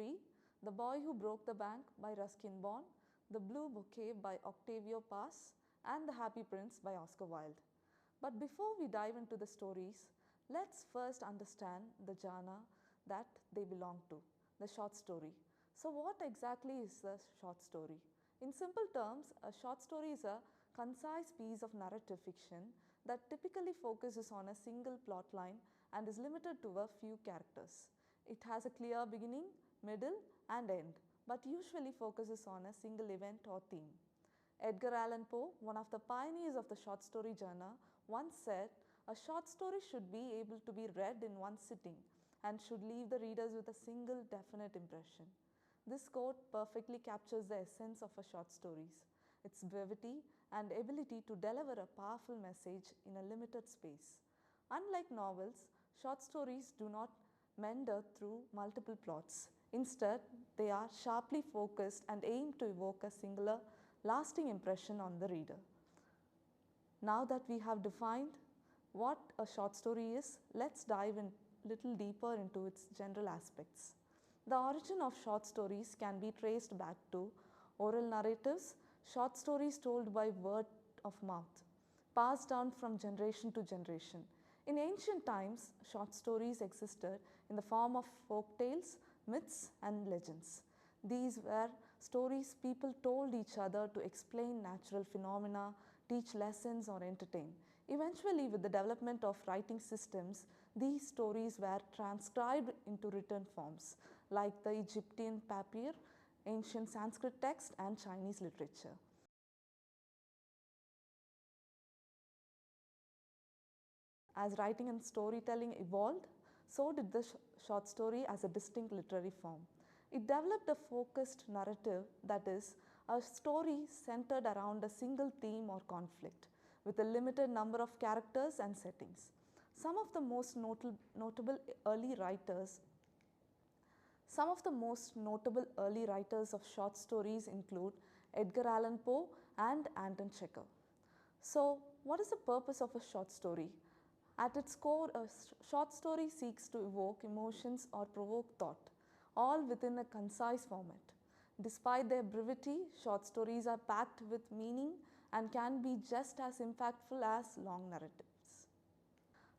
3, The Boy Who Broke the Bank by Ruskin Bond, The Blue Bouquet by Octavio Paz, and The Happy Prince by Oscar Wilde. But before we dive into the stories, let's first understand the genre that they belong to, the short story. So what exactly is a short story? In simple terms, a short story is a concise piece of narrative fiction that typically focuses on a single plot line and is limited to a few characters. It has a clear beginning, middle and end, but usually focuses on a single event or theme. Edgar Allan Poe, one of the pioneers of the short story genre, once said, "A short story should be able to be read in one sitting and should leave the readers with a single definite impression." This quote perfectly captures the essence of a short stories, its brevity and ability to deliver a powerful message in a limited space. Unlike novels, short stories do not meander through multiple plots. Instead, they are sharply focused and aim to evoke a singular, lasting impression on the reader. Now that we have defined what a short story is, let's dive in little deeper into its general aspects. The origin of short stories can be traced back to oral narratives, short stories told by word of mouth, passed down from generation to generation. In ancient times, short stories existed in the form of folk tales, myths and legends. These were stories people told each other to explain natural phenomena, teach lessons or entertain. Eventually, with the development of writing systems, these stories were transcribed into written forms like the Egyptian papyr, ancient Sanskrit text and Chinese literature. As writing and storytelling evolved, so did the short story as a distinct literary form. It developed a focused narrative, that is, a story centered around a single theme or conflict, with a limited number of characters and settings. Some of the most notable early writers of short stories include Edgar Allan Poe and Anton Chekhov. So, what is the purpose of a short story? At its core, a short story seeks to evoke emotions or provoke thought, all within a concise format. Despite their brevity, short stories are packed with meaning and can be just as impactful as long narratives.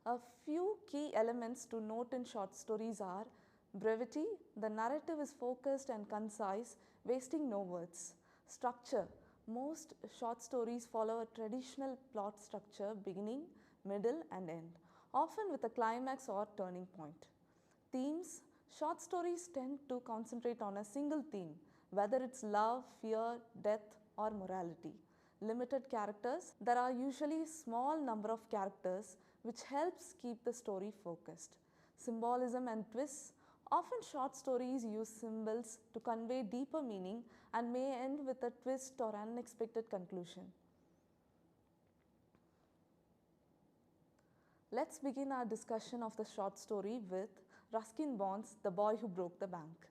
A few key elements to note in short stories are brevity, the narrative is focused and concise, wasting no words. Structure, most short stories follow a traditional plot structure, beginning, middle and end, often with a climax or turning point. Themes, short stories tend to concentrate on a single theme, whether it's love, fear, death or morality. Limited characters, there are usually a small number of characters which helps keep the story focused. Symbolism and twists, often short stories use symbols to convey deeper meaning and may end with a twist or unexpected conclusion. Let's begin our discussion of the short story with Ruskin Bond's The Boy Who Broke the Bank.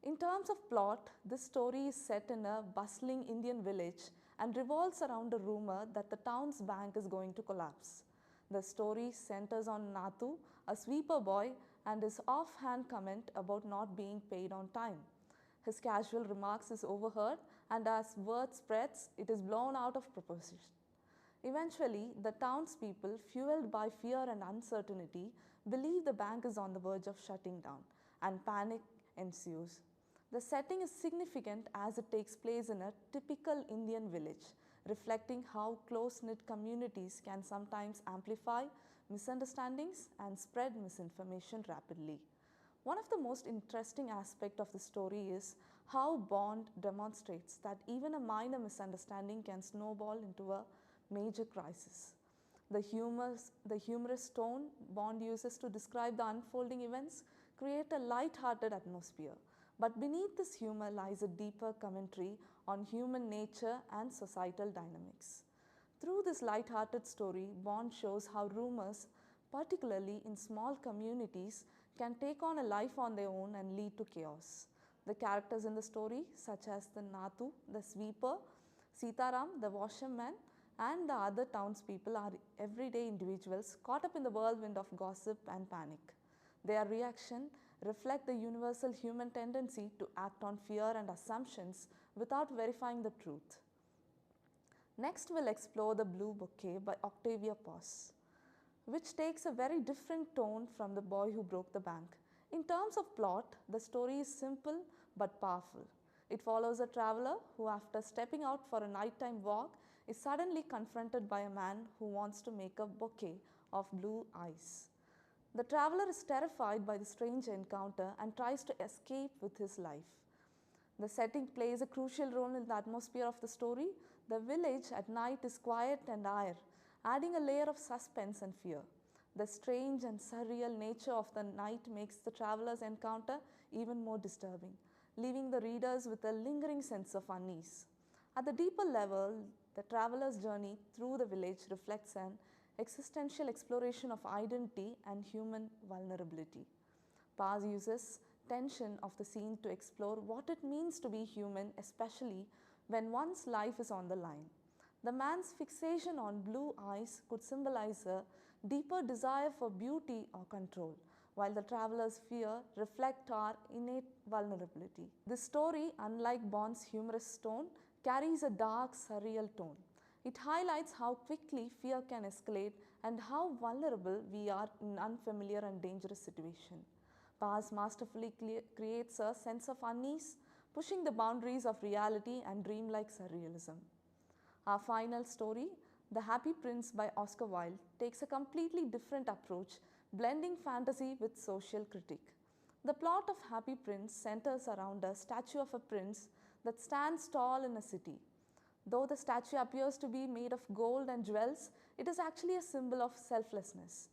In terms of plot, this story is set in a bustling Indian village and revolves around a rumor that the town's bank is going to collapse. The story centers on Nathu, a sweeper boy, and his offhand comment about not being paid on time. His casual remarks is overheard, and as word spreads, it is blown out of proportion. Eventually, the townspeople, fueled by fear and uncertainty, believe the bank is on the verge of shutting down, and panic ensues. The setting is significant as it takes place in a typical Indian village, reflecting how close-knit communities can sometimes amplify misunderstandings and spread misinformation rapidly. One of the most interesting aspects of the story is how Bond demonstrates that even a minor misunderstanding can snowball into a major crisis. The humorous tone Bond uses to describe the unfolding events create a light-hearted atmosphere. But beneath this humor lies a deeper commentary on human nature and societal dynamics. Through this light-hearted story, Bond shows how rumors, particularly in small communities, can take on a life on their own and lead to chaos. The characters in the story, such as the Nathu, the sweeper, Sitaram, the washerman, and the other townspeople, are everyday individuals caught up in the whirlwind of gossip and panic. Their reaction, reflect the universal human tendency to act on fear and assumptions without verifying the truth. Next, we'll explore The Blue Bouquet by Octavia Paz, which takes a very different tone from The Boy Who Broke the Bank. In terms of plot, the story is simple but powerful. It follows a traveler who, after stepping out for a nighttime walk, is suddenly confronted by a man who wants to make a bouquet of blue ice. The traveler is terrified by the strange encounter and tries to escape with his life. The setting plays a crucial role in the atmosphere of the story. The village at night is quiet and airy, adding a layer of suspense and fear. The strange and surreal nature of the night makes the traveler's encounter even more disturbing, leaving the readers with a lingering sense of unease. At the deeper level, the traveler's journey through the village reflects an existential exploration of identity and human vulnerability. Paz uses tension of the scene to explore what it means to be human, especially when one's life is on the line. The man's fixation on blue eyes could symbolize a deeper desire for beauty or control, while the traveler's fear reflects our innate vulnerability. This story, unlike Bond's humorous tone, carries a dark, surreal tone. It highlights how quickly fear can escalate and how vulnerable we are in unfamiliar and dangerous situations. Paz masterfully creates a sense of unease, pushing the boundaries of reality and dreamlike surrealism. Our final story, The Happy Prince by Oscar Wilde, takes a completely different approach, blending fantasy with social critique. The plot of Happy Prince centers around a statue of a prince that stands tall in a city. Though the statue appears to be made of gold and jewels, it is actually a symbol of selflessness.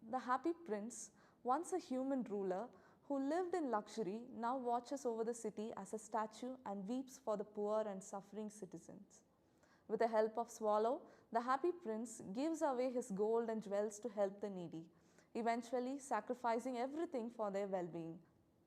The Happy Prince, once a human ruler who lived in luxury, now watches over the city as a statue and weeps for the poor and suffering citizens. With the help of Swallow, the Happy Prince gives away his gold and jewels to help the needy, eventually sacrificing everything for their well-being.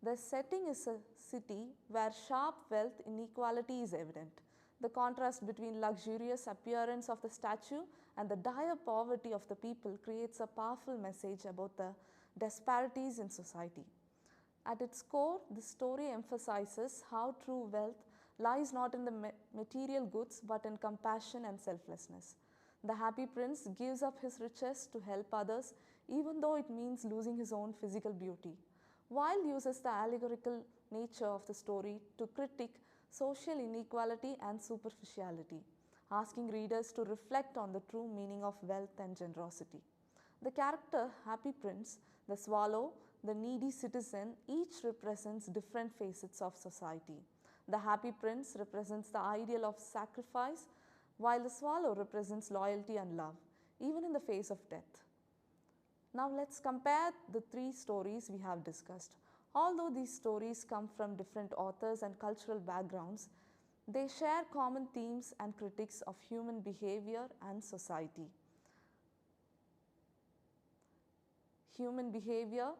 The setting is a city where sharp wealth inequality is evident. The contrast between luxurious appearance of the statue and the dire poverty of the people creates a powerful message about the disparities in society. At its core, the story emphasizes how true wealth lies not in the material goods but in compassion and selflessness. The Happy Prince gives up his riches to help others, even though it means losing his own physical beauty. Wilde uses the allegorical nature of the story to critique social inequality and superficiality, asking readers to reflect on the true meaning of wealth and generosity. The character Happy Prince, the swallow, the needy citizen, each represents different facets of society. The Happy Prince represents the ideal of sacrifice, while the swallow represents loyalty and love, even in the face of death. Now let's compare the three stories we have discussed. Although these stories come from different authors and cultural backgrounds, they share common themes and critiques of human behavior and society. Human behavior.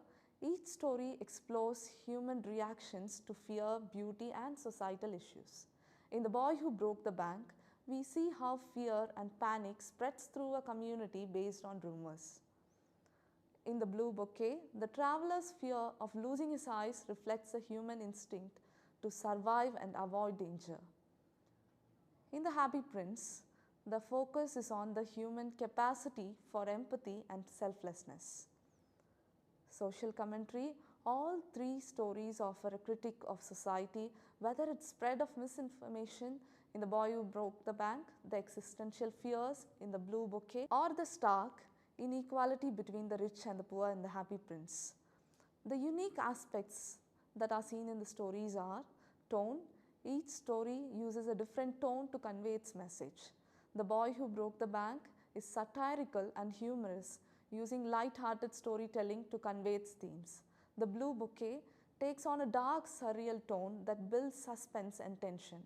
Each story explores human reactions to fear, beauty, and societal issues. In The Boy Who Broke the Bank, we see how fear and panic spreads through a community based on rumors. In The Blue Bouquet, the traveler's fear of losing his eyes reflects a human instinct to survive and avoid danger. In The Happy Prince, the focus is on the human capacity for empathy and selflessness. Social commentary. All three stories offer a critique of society, whether it's spread of misinformation in The Boy Who Broke the Bank, the existential fears in The Blue Bouquet, or the stark inequality between the rich and the poor in The Happy Prince. The unique aspects that are seen in the stories are tone. Each story uses a different tone to convey its message. The Boy Who Broke the Bank is satirical and humorous, using light-hearted storytelling to convey its themes. The Blue Bouquet takes on a dark, surreal tone that builds suspense and tension.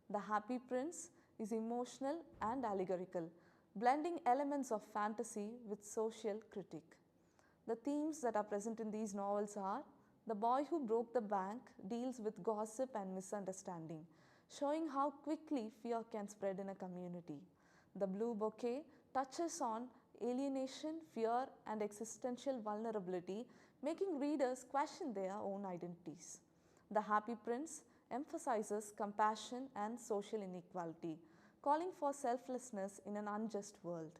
The Happy Prince is emotional and allegorical, blending elements of fantasy with social critique. The themes that are present in these novels are: The Boy Who Broke the Bank deals with gossip and misunderstanding, showing how quickly fear can spread in a community. The Blue Bouquet touches on alienation, fear, and existential vulnerability, making readers question their own identities. The Happy Prince emphasizes compassion and social inequality, calling for selflessness in an unjust world.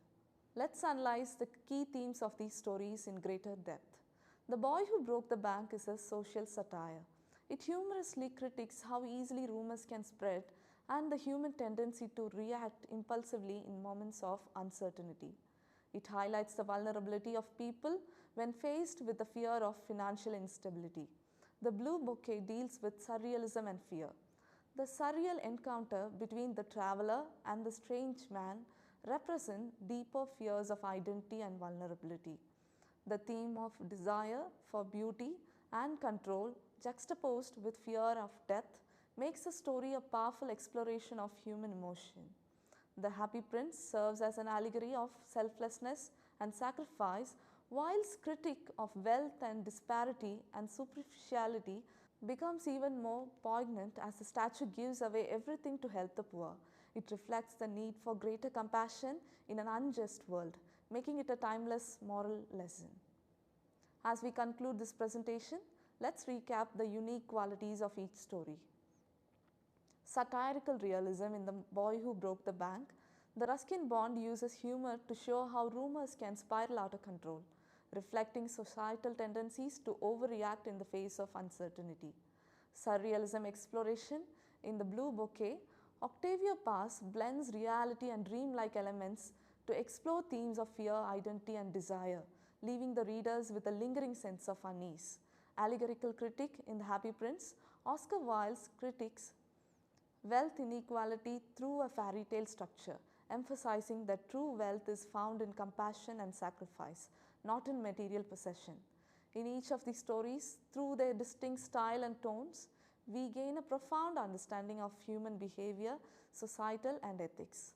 Let's analyze the key themes of these stories in greater depth. The Boy Who Broke the Bank is a social satire. It humorously critiques how easily rumors can spread and the human tendency to react impulsively in moments of uncertainty. It highlights the vulnerability of people when faced with the fear of financial instability. The Blue Bouquet deals with surrealism and fear. The surreal encounter between the traveler and the strange man represent deeper fears of identity and vulnerability. The theme of desire for beauty and control juxtaposed with fear of death makes the story a powerful exploration of human emotion. The Happy Prince serves as an allegory of selflessness and sacrifice, whilst critique of wealth and disparity and superficiality becomes even more poignant as the statue gives away everything to help the poor. It reflects the need for greater compassion in an unjust world, making it a timeless moral lesson. As we conclude this presentation, let's recap the unique qualities of each story. Satirical realism in The Boy Who Broke the Bank. The Ruskin Bond uses humor to show how rumors can spiral out of control, reflecting societal tendencies to overreact in the face of uncertainty. Surrealism exploration in The Blue Bouquet. Octavia Paz blends reality and dreamlike elements to explore themes of fear, identity, and desire, leaving the readers with a lingering sense of unease. Allegorical critique in The Happy Prince. Oscar Wilde's critiques wealth inequality through a fairy tale structure, emphasizing that true wealth is found in compassion and sacrifice, not in material possession. In each of these stories, through their distinct style and tones, we gain a profound understanding of human behavior, societal and ethics.